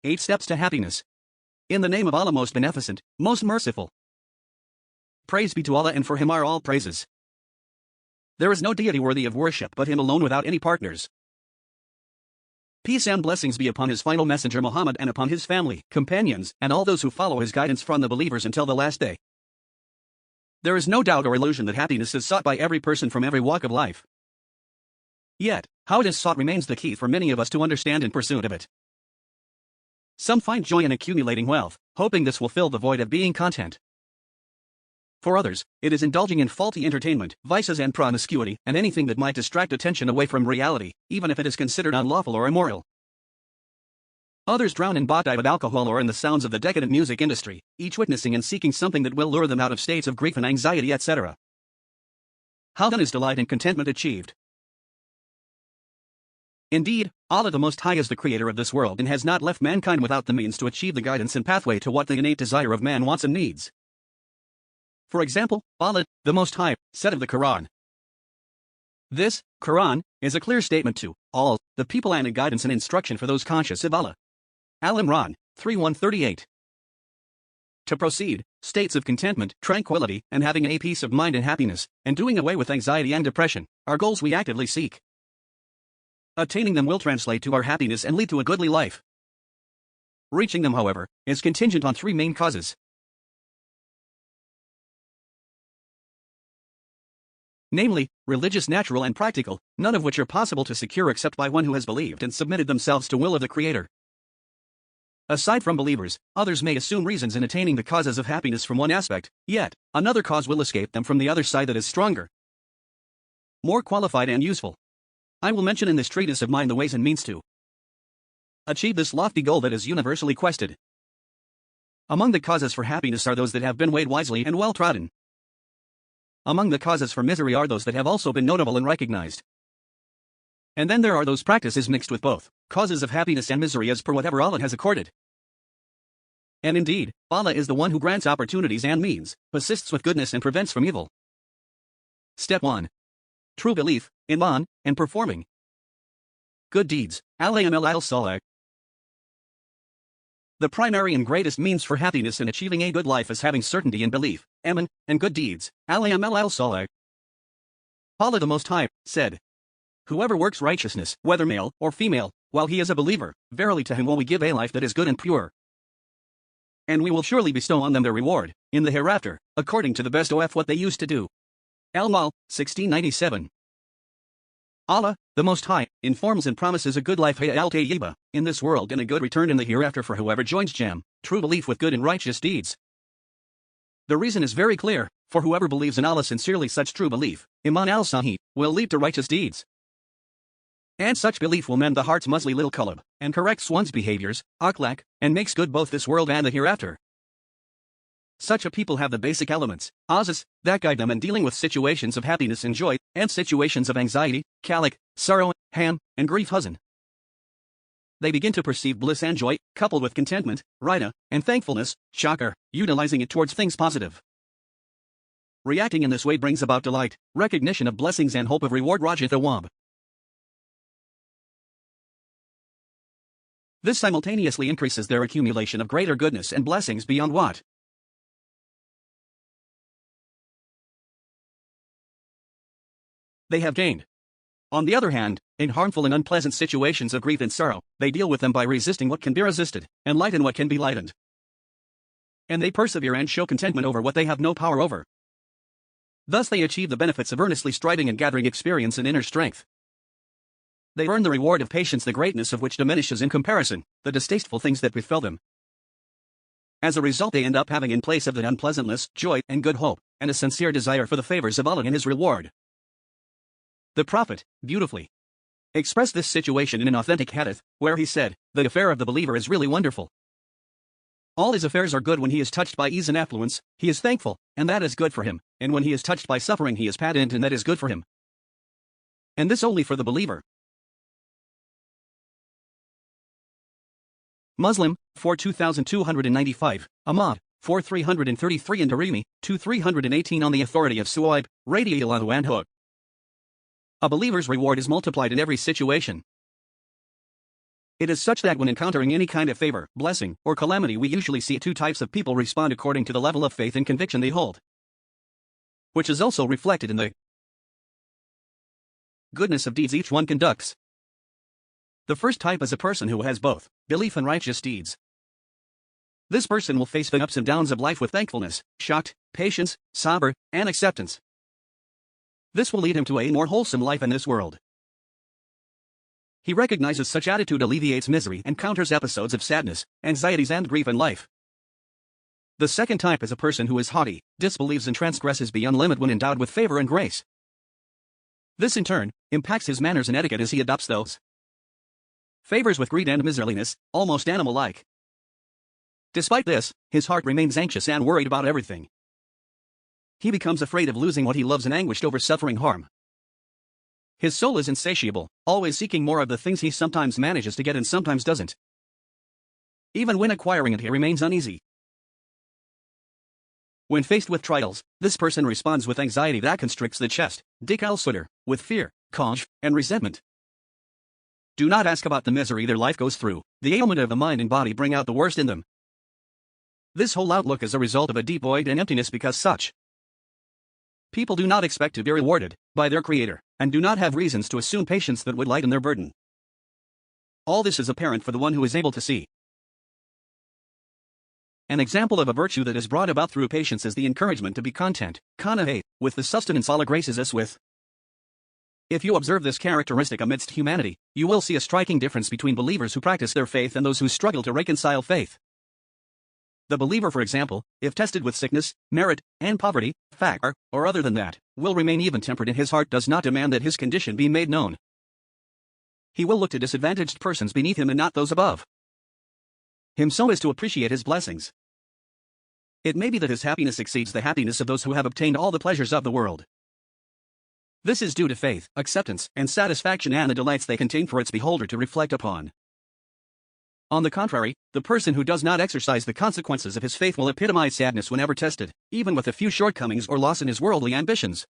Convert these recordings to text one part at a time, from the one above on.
8 Steps to Happiness. In the name of Allah, most beneficent, most merciful. Praise be to Allah, and for Him are all praises. There is no deity worthy of worship but Him alone, without any partners. Peace and blessings be upon His final messenger Muhammad, and upon his family, companions, and all those who follow his guidance from the believers until the last day. There is no doubt or illusion that happiness is sought by every person from every walk of life. Yet, how it is sought remains the key for many of us to understand in pursuit of it. Some find joy in accumulating wealth, hoping this will fill the void of being content. For others, it is indulging in faulty entertainment, vices and promiscuity, and anything that might distract attention away from reality, even if it is considered unlawful or immoral. Others drown in bought-eyed alcohol or in the sounds of the decadent music industry, each witnessing and seeking something that will lure them out of states of grief and anxiety, etc. How then is delight and contentment achieved? Indeed, Allah the Most High is the creator of this world and has not left mankind without the means to achieve the guidance and pathway to what the innate desire of man wants and needs. For example, Allah, the Most High, said of the Quran. This, Quran, is a clear statement to all the people and a guidance and instruction for those conscious of Allah. Al-Imran, 3:138. To proceed, states of contentment, tranquility, and having a peace of mind and happiness, and doing away with anxiety and depression, are goals we actively seek. Attaining them will translate to our happiness and lead to a goodly life. Reaching them, however, is contingent on 3 main causes. Namely, religious, natural, and practical, none of which are possible to secure except by one who has believed and submitted themselves to will of the Creator. Aside from believers, others may assume reasons in attaining the causes of happiness from one aspect, yet another cause will escape them from the other side that is stronger, more qualified and useful. I will mention in this treatise of mine the ways and means to achieve this lofty goal that is universally quested. Among the causes for happiness are those that have been weighed wisely and well trodden. Among the causes for misery are those that have also been notable and recognized. And then there are those practices mixed with both causes of happiness and misery as per whatever Allah has accorded. And indeed, Allah is the one who grants opportunities and means, assists with goodness and prevents from evil. Step 1. True belief, iman, and performing good deeds, al-amal al-salih. The primary and greatest means for happiness and achieving a good life is having certainty in belief, iman, and good deeds, al-amal al-salih. Allah the Most High said, "Whoever works righteousness, whether male or female, while he is a believer, verily to him will we give a life that is good and pure. And we will surely bestow on them their reward, in the hereafter, according to the best of what they used to do." Al-Mal, 1697. Allah, the Most High, informs and promises a good life al-tayyiba, in this world and a good return in the hereafter for whoever joins Jam, true belief with good and righteous deeds. The reason is very clear, for whoever believes in Allah sincerely, such true belief, iman al-sahih, will lead to righteous deeds. And such belief will mend the heart's musli lil qalb, and corrects one's behaviors, akhlaq, and makes good both this world and the hereafter. Such a people have the basic elements, asas, that guide them in dealing with situations of happiness and joy, and situations of anxiety, kalak, sorrow, ham, and grief huzn. They begin to perceive bliss and joy, coupled with contentment, rida, and thankfulness, shakar, utilizing it towards things positive. Reacting in this way brings about delight, recognition of blessings and hope of reward rajat thawab. This simultaneously increases their accumulation of greater goodness and blessings beyond what they have gained. On the other hand, in harmful and unpleasant situations of grief and sorrow, they deal with them by resisting what can be resisted, and lighten what can be lightened. And they persevere and show contentment over what they have no power over. Thus they achieve the benefits of earnestly striving and gathering experience and inner strength. They earn the reward of patience, the greatness of which diminishes in comparison the distasteful things that befell them. As a result, they end up having in place of the unpleasantness, joy, and good hope, and a sincere desire for the favors of Allah and His reward. The Prophet, beautifully, expressed this situation in an authentic hadith, where he said, "The affair of the believer is really wonderful. All his affairs are good. When he is touched by ease and affluence, he is thankful, and that is good for him, and when he is touched by suffering, he is patient, and that is good for him." And this only for the believer. Muslim, 4,2295, Ahmad, 4,333 and Darimi, 2,318 on the authority of Suwaib, radiyallahu anhu. A believer's reward is multiplied in every situation. It is such that when encountering any kind of favor, blessing, or calamity, we usually see two types of people respond according to the level of faith and conviction they hold, which is also reflected in the goodness of deeds each one conducts. The first type is a person who has both belief and righteous deeds. This person will face the ups and downs of life with thankfulness, shakt, patience, sabr, and acceptance. This will lead him to a more wholesome life in this world. He recognizes such attitude alleviates misery and counters episodes of sadness, anxieties and grief in life. The second type is a person who is haughty, disbelieves and transgresses beyond limit when endowed with favor and grace. This in turn impacts his manners and etiquette as he adopts those favors with greed and miserliness, almost animal-like. Despite this, his heart remains anxious and worried about everything. He becomes afraid of losing what he loves and anguished over suffering harm. His soul is insatiable, always seeking more of the things he sometimes manages to get and sometimes doesn't. Even when acquiring it, he remains uneasy. When faced with trials, this person responds with anxiety that constricts the chest, dikal-sutter, with fear, kaj, and resentment. Do not ask about the misery their life goes through. The ailment of the mind and body bring out the worst in them. This whole outlook is a result of a deep void and emptiness because such people do not expect to be rewarded by their Creator, and do not have reasons to assume patience that would lighten their burden. All this is apparent for the one who is able to see. An example of a virtue that is brought about through patience is the encouragement to be content, kana, with the sustenance Allah graces us with. If you observe this characteristic amidst humanity, you will see a striking difference between believers who practice their faith and those who struggle to reconcile faith. The believer, for example, if tested with sickness, merit, and poverty, faqr, or other than that, will remain even-tempered and his heart does not demand that his condition be made known. He will look to disadvantaged persons beneath him and not those above him so as to appreciate his blessings. It may be that his happiness exceeds the happiness of those who have obtained all the pleasures of the world. This is due to faith, acceptance, and satisfaction and the delights they contain for its beholder to reflect upon. On the contrary, the person who does not exercise the consequences of his faith will epitomize sadness whenever tested, even with a few shortcomings or loss in his worldly ambitions.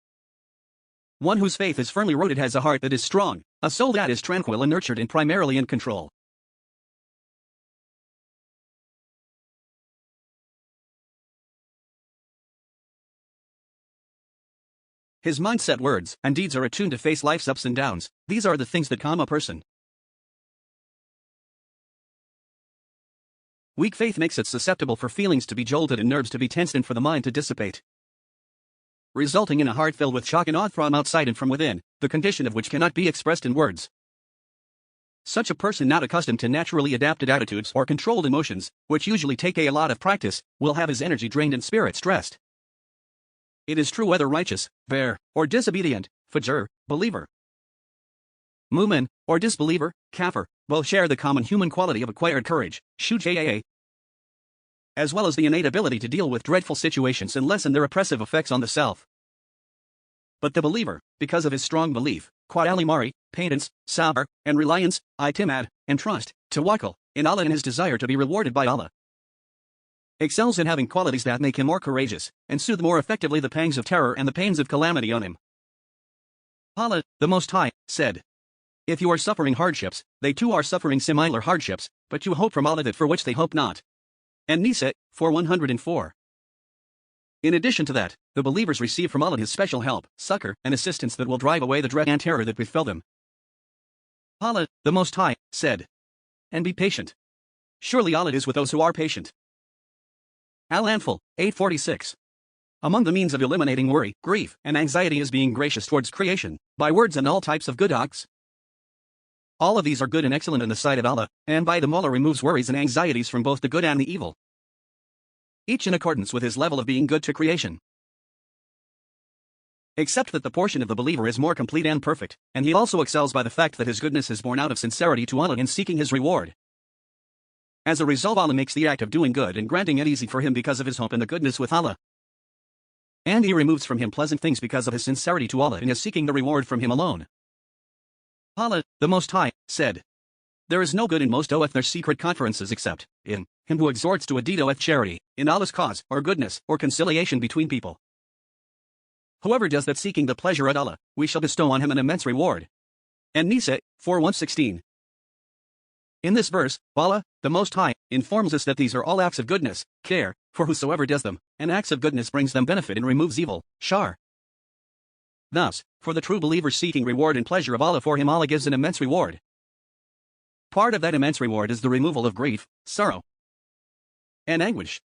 One whose faith is firmly rooted has a heart that is strong, a soul that is tranquil and nurtured and primarily in control. His mindset, words, and deeds are attuned to face life's ups and downs. These are the things that calm a person. Weak faith makes it susceptible for feelings to be jolted and nerves to be tensed and for the mind to dissipate, resulting in a heart filled with shock and awe from outside and from within, the condition of which cannot be expressed in words. Such a person not accustomed to naturally adapted attitudes or controlled emotions, which usually take a lot of practice, will have his energy drained and spirit stressed. It is true whether righteous, ver, or disobedient, fajr, believer, mu'min, or disbeliever, kafir, both share the common human quality of acquired courage, shujaa, as well as the innate ability to deal with dreadful situations and lessen their oppressive effects on the self. But the believer, because of his strong belief, quad al-imari, patience, sabr, and reliance, i'timad, and trust, tawakkul, in Allah and his desire to be rewarded by Allah, excels in having qualities that make him more courageous, and soothe more effectively the pangs of terror and the pains of calamity on him. Allah, the Most High, said, if you are suffering hardships, they too are suffering similar hardships, but you hope from Allah that for which they hope not. And Nisa, 4:104. In addition to that, the believers receive from Allah His special help, succor, and assistance that will drive away the dread and terror that befell them. Allah, the Most High, said, and be patient. Surely Allah is with those who are patient. Al-Anfal, 8:46. Among the means of eliminating worry, grief, and anxiety is being gracious towards creation, by words and all types of good acts. All of these are good and excellent in the sight of Allah, and by them Allah removes worries and anxieties from both the good and the evil, each in accordance with his level of being good to creation. Except that the portion of the believer is more complete and perfect, and he also excels by the fact that his goodness is born out of sincerity to Allah in seeking his reward. As a result, Allah makes the act of doing good and granting it easy for him because of his hope in the goodness with Allah. And he removes from him pleasant things because of his sincerity to Allah and is seeking the reward from him alone. Allah, the Most High, said, there is no good in most of their secret conferences except in him who exhorts to a deed of charity, in Allah's cause, or goodness, or conciliation between people. Whoever does that seeking the pleasure of Allah, we shall bestow on him an immense reward. And Nisa, 4:116. In this verse, Allah, the Most High, informs us that these are all acts of goodness, care, for whosoever does them, and acts of goodness brings them benefit and removes evil, shar. Thus, for the true believer seeking reward and pleasure of Allah, for him Allah gives an immense reward. Part of that immense reward is the removal of grief, sorrow, and anguish.